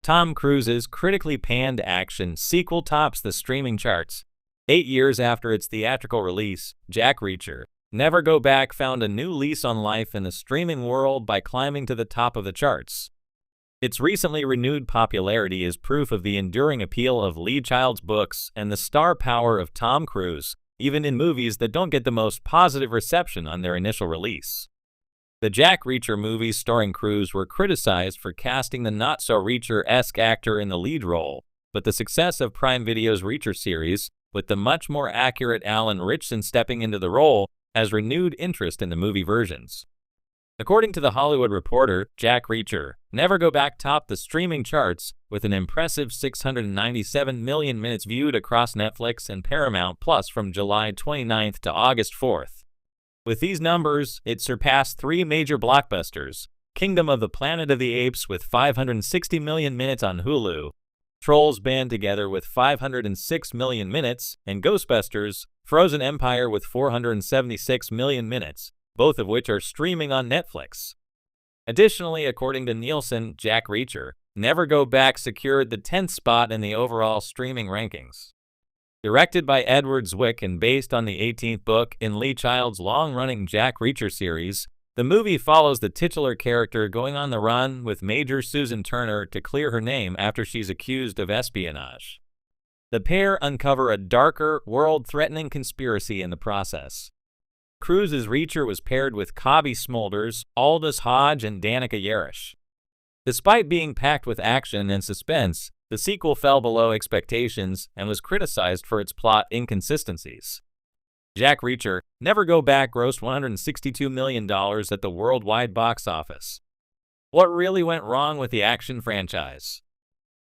Tom Cruise's critically panned action sequel tops the streaming charts. 8 years after its theatrical release, Jack Reacher, Never Go Back found a new lease on life in the streaming world by climbing to the top of the charts. Its recently renewed popularity is proof of the enduring appeal of Lee Child's books and the star power of Tom Cruise, even in movies that don't get the most positive reception on their initial release. The Jack Reacher movies starring Cruise were criticized for casting the not-so-Reacher-esque actor in the lead role, but the success of Prime Video's Reacher series, with the much more accurate Alan Ritchson stepping into the role, has renewed interest in the movie versions. According to The Hollywood Reporter, Jack Reacher, Never Go Back topped the streaming charts with an impressive 697 million minutes viewed across Netflix and Paramount Plus from July 29th to August 4th. With these numbers, it surpassed 3 major blockbusters: Kingdom of the Planet of the Apes with 560 million minutes on Hulu, Trolls Band Together with 506 million minutes, and Ghostbusters: Frozen Empire with 476 million minutes, both of which are streaming on Netflix. Additionally, according to Nielsen, Jack Reacher, Never Go Back secured the 10th spot in the overall streaming rankings. Directed by Edward Zwick and based on the 18th book in Lee Child's long-running Jack Reacher series, the movie follows the titular character going on the run with Major Susan Turner to clear her name after she's accused of espionage. The pair uncover a darker, world-threatening conspiracy in the process. Cruise's Reacher was paired with Cobie Smulders, Aldous Hodge, and Danica Yarish. Despite being packed with action and suspense, the sequel fell below expectations and was criticized for its plot inconsistencies. Jack Reacher, Never Go Back grossed $162 million at the worldwide box office. What really went wrong with the action franchise?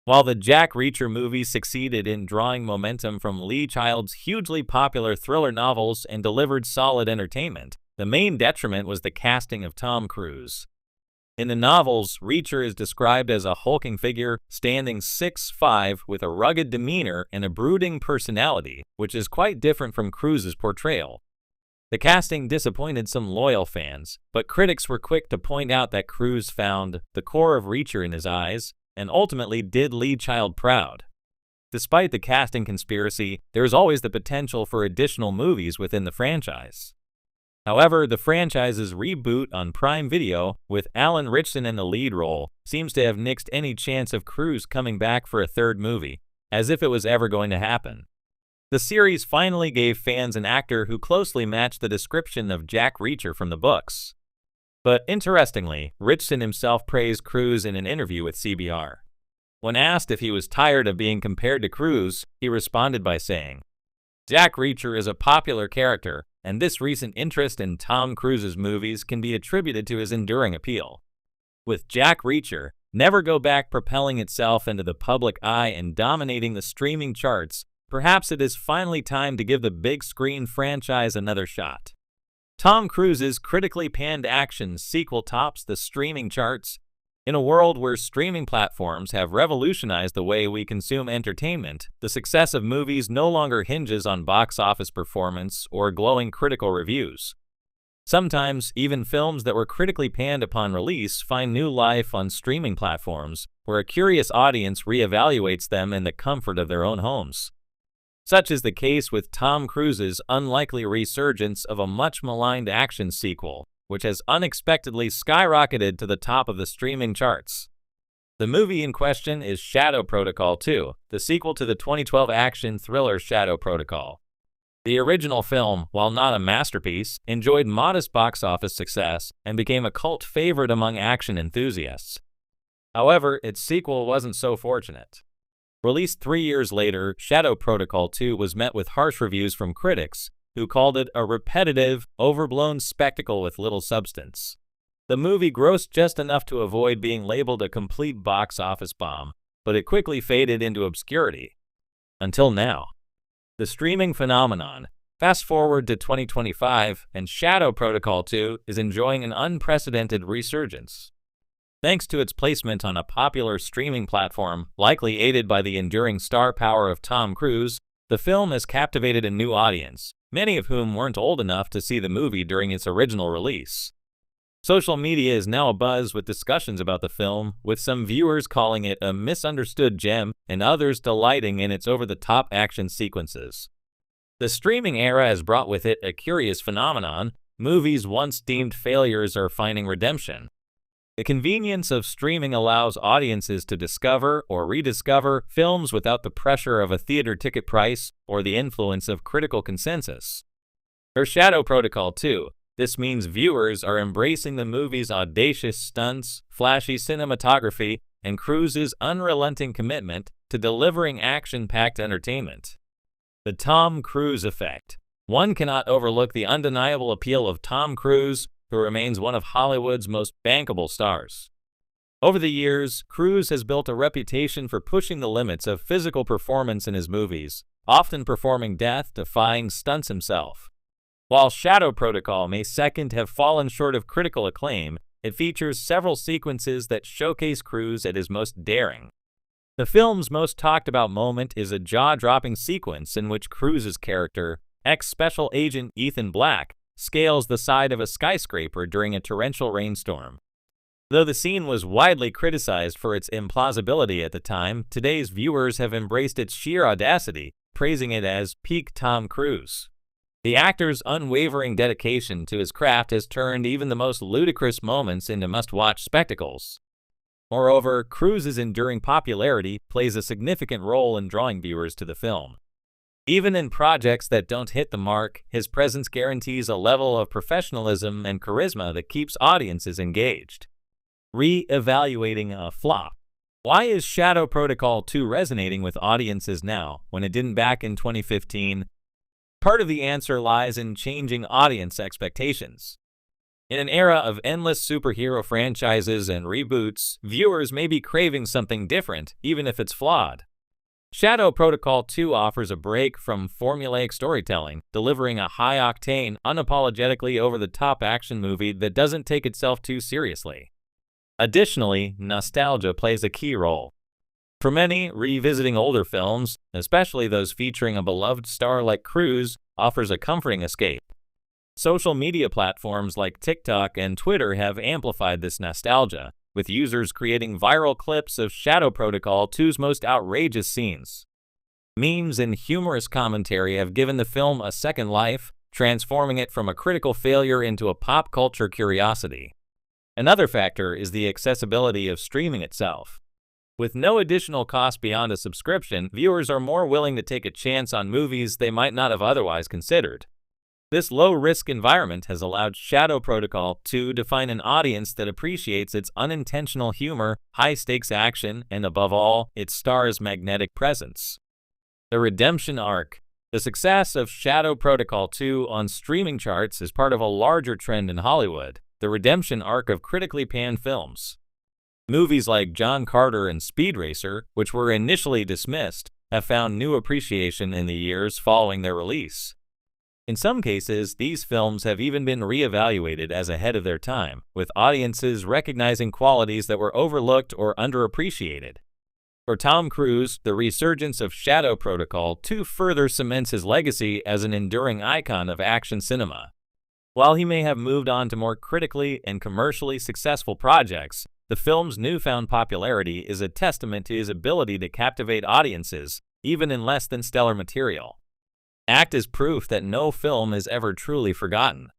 While the Jack Reacher movie succeeded in drawing momentum from Lee Child's hugely popular thriller novels and delivered solid entertainment, the main detriment was the casting of Tom Cruise. In the novels, Reacher is described as a hulking figure, standing 6'5" with a rugged demeanor and a brooding personality, which is quite different from Cruise's portrayal. The casting disappointed some loyal fans, but critics were quick to point out that Cruise found the core of Reacher in his eyes, and ultimately did Lee Child proud. Despite the casting conspiracy, there is always the potential for additional movies within the franchise. However, the franchise's reboot on Prime Video, with Alan Ritchson in the lead role, seems to have nixed any chance of Cruise coming back for a third movie, as if it was ever going to happen. The series finally gave fans an actor who closely matched the description of Jack Reacher from the books. But interestingly, Ritchson himself praised Cruise in an interview with CBR. When asked if he was tired of being compared to Cruise, he responded by saying, "Jack Reacher is a popular character, and this recent interest in Tom Cruise's movies can be attributed to his enduring appeal." With Jack Reacher, Never Go Back propelling itself into the public eye and dominating the streaming charts, perhaps it is finally time to give the big screen franchise another shot. Tom Cruise's critically panned action sequel tops the streaming charts. In a world where streaming platforms have revolutionized the way we consume entertainment, the success of movies no longer hinges on box office performance or glowing critical reviews. Sometimes, even films that were critically panned upon release find new life on streaming platforms, where a curious audience reevaluates them in the comfort of their own homes. Such is the case with Tom Cruise's unlikely resurgence of a much-maligned action sequel, which has unexpectedly skyrocketed to the top of the streaming charts. The movie in question is Shadow Protocol 2, the sequel to the 2012 action thriller Shadow Protocol. The original film, while not a masterpiece, enjoyed modest box office success and became a cult favorite among action enthusiasts. However, its sequel wasn't so fortunate. Released 3 years later, Shadow Protocol 2 was met with harsh reviews from critics, who called it a repetitive, overblown spectacle with little substance. The movie grossed just enough to avoid being labeled a complete box office bomb, but it quickly faded into obscurity. Until now. The streaming phenomenon, fast forward to 2025, and Shadow Protocol 2 is enjoying an unprecedented resurgence. Thanks to its placement on a popular streaming platform, likely aided by the enduring star power of Tom Cruise, the film has captivated a new audience, many of whom weren't old enough to see the movie during its original release. Social media is now abuzz with discussions about the film, with some viewers calling it a misunderstood gem and others delighting in its over-the-top action sequences. The streaming era has brought with it a curious phenomenon. Movies once deemed failures are finding redemption. The convenience of streaming allows audiences to discover or rediscover films without the pressure of a theater ticket price or the influence of critical consensus. For Shadow Protocol 2, this means viewers are embracing the movie's audacious stunts, flashy cinematography, and Cruise's unrelenting commitment to delivering action-packed entertainment. The Tom Cruise effect. One cannot overlook the undeniable appeal of Tom Cruise, who remains one of Hollywood's most bankable stars. Over the years, Cruise has built a reputation for pushing the limits of physical performance in his movies, often performing death-defying stunts himself. While Shadow Protocol may second have fallen short of critical acclaim, it features several sequences that showcase Cruise at his most daring. The film's most talked about moment is a jaw-dropping sequence in which Cruise's character, ex-special agent Ethan Black, scales the side of a skyscraper during a torrential rainstorm. Though the scene was widely criticized for its implausibility at the time, today's viewers have embraced its sheer audacity, praising it as peak Tom Cruise. The actor's unwavering dedication to his craft has turned even the most ludicrous moments into must-watch spectacles. Moreover, Cruise's enduring popularity plays a significant role in drawing viewers to the film. Even in projects that don't hit the mark, his presence guarantees a level of professionalism and charisma that keeps audiences engaged. Re-evaluating a flop. Why is Shadow Protocol 2 resonating with audiences now, when it didn't back in 2015? Part of the answer lies in changing audience expectations. In an era of endless superhero franchises and reboots, viewers may be craving something different, even if it's flawed. Shadow Protocol 2 offers a break from formulaic storytelling, delivering a high-octane, unapologetically over-the-top action movie that doesn't take itself too seriously. Additionally, nostalgia plays a key role. For many, revisiting older films, especially those featuring a beloved star like Cruise, offers a comforting escape. Social media platforms like TikTok and Twitter have amplified this nostalgia, with users creating viral clips of Shadow Protocol 2's most outrageous scenes. Memes and humorous commentary have given the film a second life, transforming it from a critical failure into a pop culture curiosity. Another factor is the accessibility of streaming itself. With no additional cost beyond a subscription, viewers are more willing to take a chance on movies they might not have otherwise considered. This low-risk environment has allowed Shadow Protocol 2 to find an audience that appreciates its unintentional humor, high-stakes action, and above all, its star's magnetic presence. The redemption arc. The success of Shadow Protocol 2 on streaming charts is part of a larger trend in Hollywood, the redemption arc of critically panned films. Movies like John Carter and Speed Racer, which were initially dismissed, have found new appreciation in the years following their release. In some cases, these films have even been re-evaluated as ahead of their time, with audiences recognizing qualities that were overlooked or underappreciated. For Tom Cruise, the resurgence of Shadow Protocol 2 further cements his legacy as an enduring icon of action cinema. While he may have moved on to more critically and commercially successful projects, the film's newfound popularity is a testament to his ability to captivate audiences, even in less than stellar material. Act as proof that no film is ever truly forgotten.